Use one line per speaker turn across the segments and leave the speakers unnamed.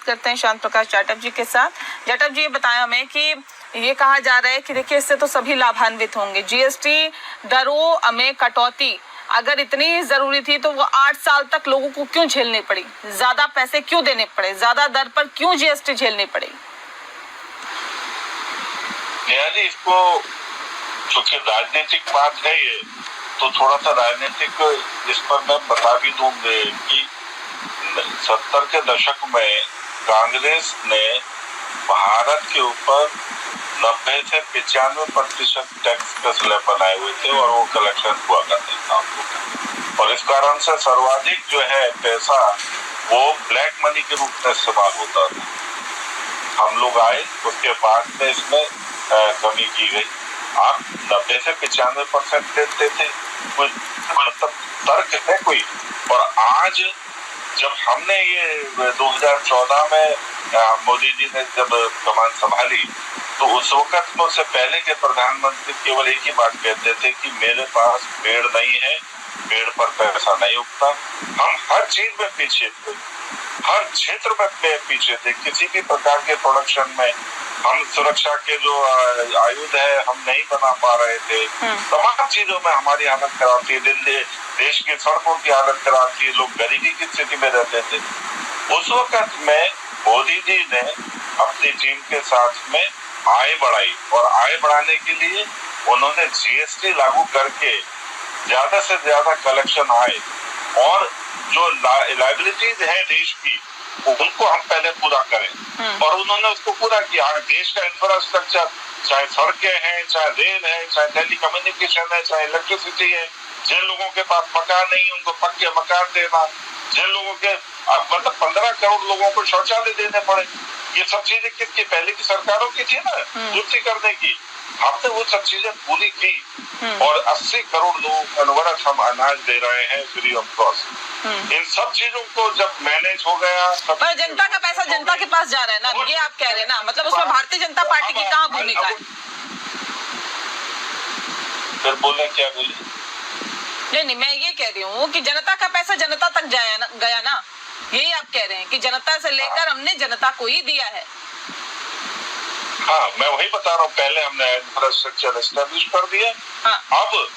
करते हैं शांत प्रकाश जाटव जी के साथ। जाटव जी, ये बताएं हमें कि ये कहा जा रहा है कि देखिए इससे तो सभी लाभान्वित होंगे, जीएसटी दरों में कटौती अगर इतनी जरूरी थी तो वो 8 साल तक लोगों को क्यों झेलनी पड़ी, ज्यादा पैसे क्यों देने पड़े, ज्यादा दर पर क्यों जीएसटी झेलनी पड़ी?
जी, इसको चूंकि राजनीतिक बात है ये, तो थोड़ा सा राजनीतिक इस पर मैं बता भी दूंगे कि 70 के दशक में कांग्रेस ने भारत के ऊपर 90 से 95% टैक्स का स्लैब बनाए हुए थे और वो कलेक्शन हुआ करते थे, और इस कारण से सर्वाधिक जो है पैसा वो ब्लैक मनी के रूप में इस्तेमाल होता था। हम लोग आए, उसके बाद में इसमें कमी की गई। आप 90 से 95% देते थे, कोई मतलब तर्क है कोई? और आज जब हमने ये 2014 में मोदी जी ने जब कमान संभाली, तो उस वक्त में उससे पहले के प्रधानमंत्री केवल एक ही बात कहते थे कि मेरे पास पेड़ नहीं है, पेड़ पर पैसा नहीं उगता। हम हर चीज में पीछे थे, हर क्षेत्र में पीछे थे। किसी भी प्रकार के प्रोडक्शन में हम सुरक्षा के जो आयुध है हम नहीं बना पा रहे थे। तमाम चीजों में हमारी हालत खराब थी। दिल्ली देश की सड़कों की हालत खराब थी, लोग गरीबी की स्थिति में रहते थे। उस वक्त में मोदी जी ने अपनी टीम के साथ में आय बढ़ाई, और आय बढ़ाने के लिए उन्होंने जीएसटी लागू करके ज्यादा से ज्यादा कलेक्शन आए, और जो लायबिलिटीज है देश की उनको हम पहले पूरा करें, और उन्होंने उसको पूरा किया। देश का इंफ्रास्ट्रक्चर, चाहे सड़कें हैं, चाहे रेल है, चाहे टेली कम्युनिकेशन है, चाहे इलेक्ट्रिसिटी है, जिन लोगों के पास मकान नहीं उनको पक्के मकान देना, जिन लोगों के मतलब 15 करोड़ लोगों को शौचालय देने पड़े, ये सब चीजें किसकी? पहले की सरकारों की थी ना, दूसरी करने की। हमने वो सब चीजें पूरी की, और 80 करोड़ लोगों को अनवरत हम अनाज दे रहे हैं फ्री ऑफ कॉस्ट। इन सब चीजों को जब मैनेज हो गया,
पर जनता का पैसा जनता के पास जा रहा है ना, ये आप कह रहे हैं ना, मतलब उसमें भारतीय जनता पार्टी की कहाँ भूमिका है?
फिर बोले, क्या बोले?
नहीं, मैं ये कह रही हूँ कि जनता का पैसा जनता तक गया ना, यही आप कह रहे हैं कि जनता से लेकर हमने जनता को ही दिया है।
हाँ, मैं वही बता रहा हूँ, पहले हमने इंफ्रास्ट्रक्चर एस्टेब्लिश कर दिया। अब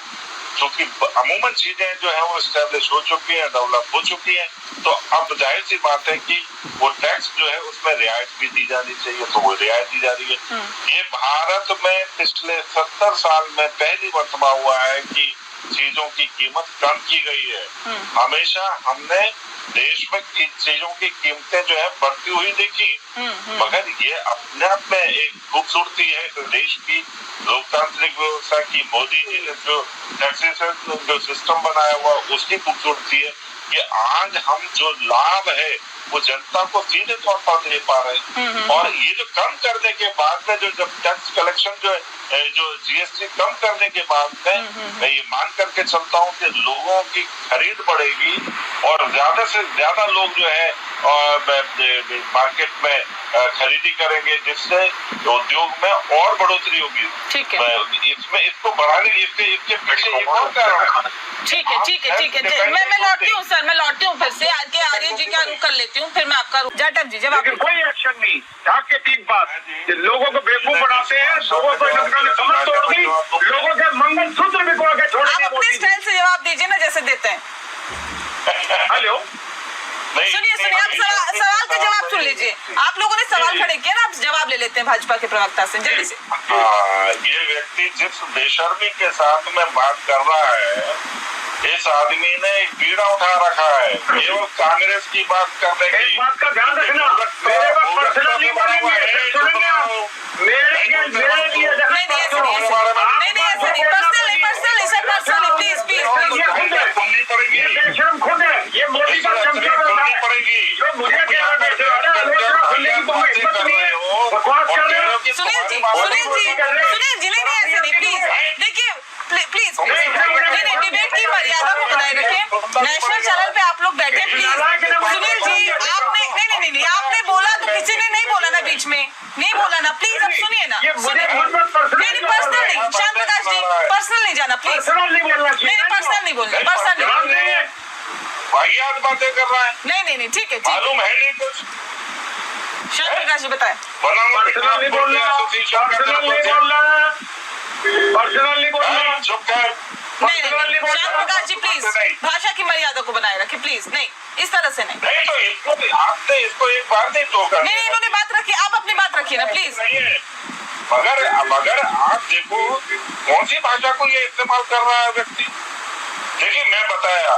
क्योंकि अमूमन चीजें जो है वो एस्टेब्लिश हो चुकी है, डेवलप हो चुकी है, तो अब जाहिर सी बात है कि वो टैक्स जो है उसमें रियायत भी दी जानी चाहिए, तो वो रियायत दी जा रही है। ये भारत में पिछले 70 साल में पहली मर्तबा हुआ है कि चीजों की कीमत कम की गई है। हमेशा हमने देश में चीजों की कीमतें जो है बढ़ती हुई देखी, मगर ये अपने आप में एक खूबसूरती है देश की लोकतांत्रिक व्यवस्था की। मोदी जी ने जो टैक्सेशन जो सिस्टम बनाया हुआ उसकी खूबसूरती है कि आज हम जो लाभ है वो जनता को सीधे तौर पर दे पा रहे हैं। और ये जो कम करने के बाद में जो जब टैक्स कलेक्शन जो है, जो जीएसटी कम करने के बाद में मैं ये मान करके चलता हूँ कि लोगों की खरीद बढ़ेगी, और ज्यादा से ज्यादा लोग जो है मार्केट में खरीदी करेंगे, जिससे उद्योग में और बढ़ोतरी होगी।
ठीक है,
इसमें इसको बढ़ाने इसके पीछे एक और कारण है।
ठीक है। मैं लौटती हूँ सर, मैं लौटती हूँ फिर से आगे आर्य जी का रुख कर लेती हूँ, फिर मैं आपका जाटव जी जब
कोई एक्शन नहीं। ढाक के 3 बात लोगों को बेवकूफ बनाते हैं, लोगों को कमर तोड़ दी, लोगों के मंगलसूत्र भी तोड़ के छोड़े।
आप अपने स्टाइल से जवाब दीजिए ना, जैसे देते हैं।
हेलो,
सुनिए, आप सवाल का जवाब सुन लीजिए। आप लोगों ने सवाल खड़े किया ना, आप जवाब ले लेते हैं भाजपा के प्रवक्ता से जल्दी से।
ये व्यक्ति जिस बेशर्मी के साथ में बात कर रहा है, इस आदमी ने एक बीड़ा उठा रखा है केवल कांग्रेस की बात करने की।
एक बात का ध्यान रखना, मेरे को पर्सनल नहीं बोलेंगे, सुनेंगे आप मेरे लिए
नहीं, ऐसा नहीं, प्लीज
ये बेशरम खुद है, ये मोदी का चमचा पड़ेगी, जो मुझे कह रहा है बकवास कर रहे हो।
सुनील जी, नहीं, प्लीज देखिए, प्लीज नहीं, डिबेट की मर्यादा को बनाए रखें। नेशनल चैनल पे आप लोग बैठे, प्लीज। सुनील जी, आपने नहीं, आपने बोला तो किसी ने नहीं बोला ना, बीच में नहीं बोला ना, प्लीज अब सुनिए ना। नहीं, पर्सनल नहीं, शांत प्रकाश जी, पर्सनल नहीं जाना प्लीज। नहीं, पर्सनल नहीं बोलना, पर्सनल नहीं।
वाहियात बातें कर रहा है।
नहीं, ठीक है,
मालूम है नहीं कुछ।
श्याम प्रकाश जी बताएं।
पर्सनल नहीं बोलना, पर्सनल नहीं बोलना, पर्सनल नहीं बोलना,
चुप कर।
नहीं श्याम प्रकाश जी प्लीज भाषा की मर्यादा को बनाए रखें प्लीज। नहीं इस तरह से नहीं।
नहीं तो इसको भी आपने इसको एक बार नहीं टोका।
नहीं इन्होंने बात रखी, आप अपनी बात रखिए ना प्लीज।
नहीं है, मगर आप देखो कौन सी भाषा को ये इस्तेमाल कर रहा है व्यक्ति। देखिए मैं बताया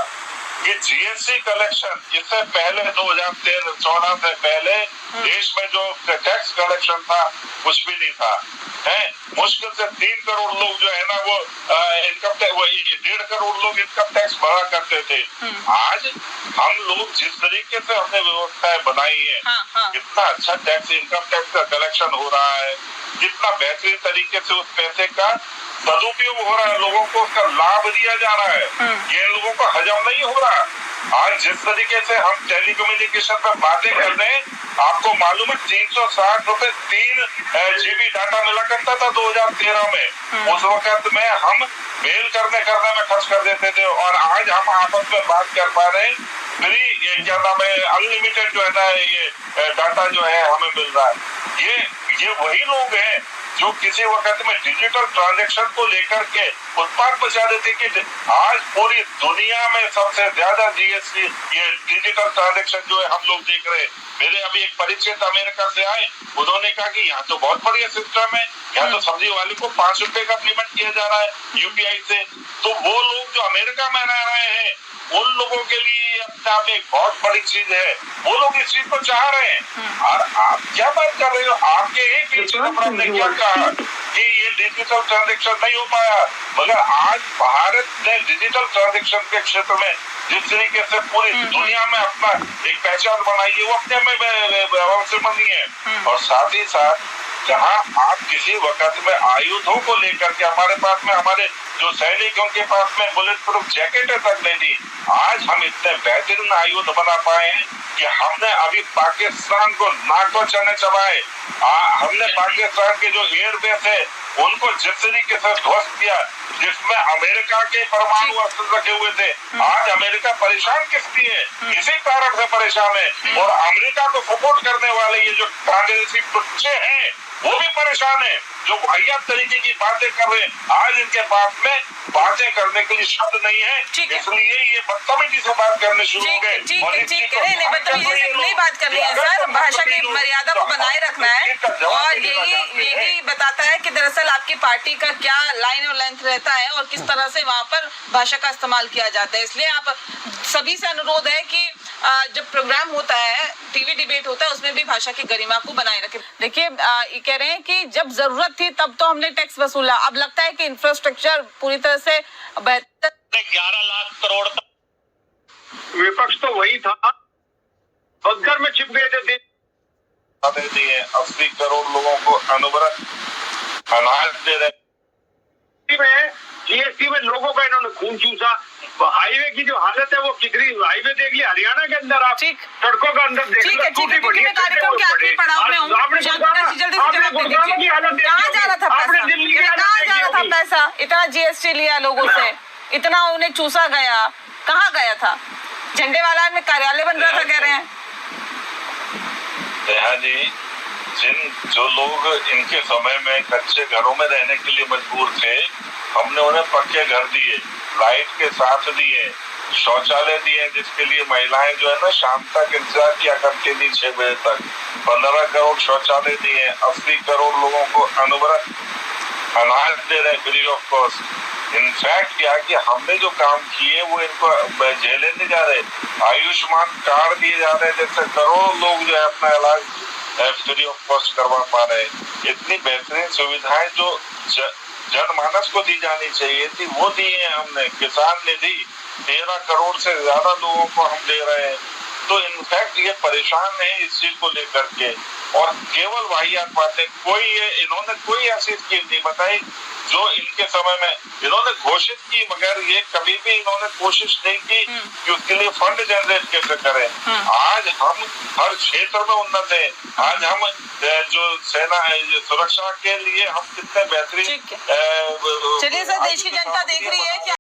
कि जीएसटी कलेक्शन इससे पहले 2013-14 से पहले देश में जो टैक्स कलेक्शन था कुछ भी नहीं था। है मुश्किल से 3 करोड़ लोग जो है ना वो इनकम टैक्स, वही 1.5 करोड़ लोग इनकम टैक्स भरा करते थे। आज हम लोग जिस तरीके से हमने व्यवस्थाएं बनाई है, कितना अच्छा टैक्स, इनकम टैक्स का कलेक्शन हो रहा है, कितना बेहतरीन तरीके से उस पैसे का सदुपयोग हो रहा है, लोगों को उसका लाभ दिया जा रहा है। ये लोगों को हजम नहीं हो रहा। आज जिस तरीके से हम टेलीकम्युनिकेशन पर बातें कर रहे हैं, आपको मालूम है 360 रुपए 3 GB डाटा मिला करता था 2013 में। उस वक्त में हम मेल करने में खर्च कर देते थे और आज हम आपस में बात कर पा रहे हैं फ्री, ये क्या नाम है, अनलिमिटेड जो है ना ये डाटा जो है हमें मिल रहा है। ये वही लोग हैं जो किसी वक्त में डिजिटल ट्रांजैक्शन को लेकर के उत्पाद बचा देते कि आज पूरी दुनिया में सबसे ज्यादा जीएसटी ये डिजिटल ट्रांजैक्शन जो है हम लोग देख रहे हैं। मेरे अभी एक परिचित अमेरिका से आए, उन्होंने कहा कि यहाँ तो बहुत बढ़िया सिस्टम है, यहाँ तो सब्जी वाले को 5 रुपए का पेमेंट किया जा रहा है यूपीआई से। तो वो लोग जो अमेरिका में रह रहे हैं उन लोगों के लिए अपने आप एक बहुत बड़ी चीज है, वो लोग इस चीज को चाह रहे हैं। और आप क्या बात कर रहे हो, आपके ही पीछे ने क्या कहा कि ये डिजिटल ट्रांजैक्शन नहीं हो पाया, मगर आज भारत ने डिजिटल ट्रांजैक्शन के क्षेत्र में जिस तरीके से पूरी दुनिया में अपना एक पहचान बनाई है वो अपने में अवसरमंदी है। और साथ ही साथ जहाँ आप किसी वक्त में आयुधों को लेकर के हमारे पास में हमारे जो सैनिक उनके पास में बुलेट प्रूफ जैकेटें तक नहीं थी, आज हम इतने बेहतरीन आयुध बना पाए हैं कि हमने अभी पाकिस्तान को नाक चने चबाए। हमने पाकिस्तान के जो एयरबेस है उनको जिस तरीके से ध्वस्त किया, जिसमें अमेरिका के परमाणु अस्त्र रखे हुए थे। आज अमेरिका परेशान किस लिए, इसी कारण से परेशान है। और अमेरिका को सपोर्ट करने वाले ये जो कांग्रेसी टुच्चे हैं वो भी परेशान है, जो वाहियात तरीके की बातें कर रहे हैं। आज इनके पास में बातें करने के लिए शब्द नहीं है, इसलिए ये बदतमीजी से बात करने शुरू हो गए।
नहीं बदतमीजी से नहीं बात करनी है सर, भाषा की मर्यादा को बनाए रखना है। और यही बताता है कि दरअसल आपकी पार्टी का क्या लाइन और लेंथ रहता है और किस तरह से वहाँ पर भाषा का इस्तेमाल किया जाता है। इसलिए आप सभी से अनुरोध है कि जब प्रोग्राम होता है, टीवी डिबेट होता है, उसमें भी भाषा की गरिमा को बनाए रखें। देखिए ये कह रहे हैं कि जब जरूरत थी तब तो हमने टैक्स वसूला, अब लगता है कि इंफ्रास्ट्रक्चर पूरी तरह से बेहतर।
11 लाख करोड़
विपक्ष तो वही था, बंकर में छिप गए थे।
80 करोड़ लोगों को अनवरत अनाज दे रहे।
जीएसटी में लोगों का इन्होंने खून चूसा। हाईवे की जो हालत है वो किधरी, हाईवे देख लिया हरियाणा के अंदर, आप सड़कों का अंदर देख लो।
क्योंकि मैं कार्यक्रम के आखिरी पड़ाव में हूँ, जल्दी से जवाब दे दीजिए। कहाँ जा रहा था पैसा, कहाँ जा रहा था पैसा, इतना जीएसटी लिया लोगों से, इतना उन्हें चूसा गया, कहाँ गया था? झंडे वाला में कार्यालय बन रहा था कह रहे हैं।
जी जो लोग इनके समय में कच्चे घरों में रहने के लिए मजबूर थे, हमने उन्हें पक्के घर दिए, लाइट के साथ दिए, शौचालय दिए, जिसके लिए महिलाएं जो है ना शाम तक इंतजार किया करती थी 6 बजे तक। 15 करोड़ शौचालय दिए, 80 करोड़ लोगों को अनवरत अनाज दे रहे फ्री ऑफ कॉस्ट। इनफैक्ट क्या कि हमने जो काम किए वो इनको झेले नहीं जा रहे। आयुष्मान कार्ड दिए जा रहे, जैसे करोड़ों लोग जो है अपना इलाज फ्री ऑफ कॉस्ट करवा पा रहे। इतनी बेहतरीन सुविधाएं जो जनमानस को दी जानी चाहिए थी वो दी है हमने। किसान निधि 13 करोड़ से ज्यादा लोगों को हम दे रहे हैं। तो इनफैक्ट ये परेशान है इस चीज को लेकर के, और केवल वाहियात बातें। इन्होंने कोई ऐसी स्कीम नहीं बताई जो इनके समय में इन्होंने घोषित की, मगर ये कभी भी इन्होंने कोशिश नहीं की कि उसके लिए फंड जनरेट कैसे करें। आज हम हर क्षेत्र में उन्नत है। आज हम जो सेना सुरक्षा के लिए हम कितने बेहतरीन।
चलिए सर, देश की जनता देख रही है कि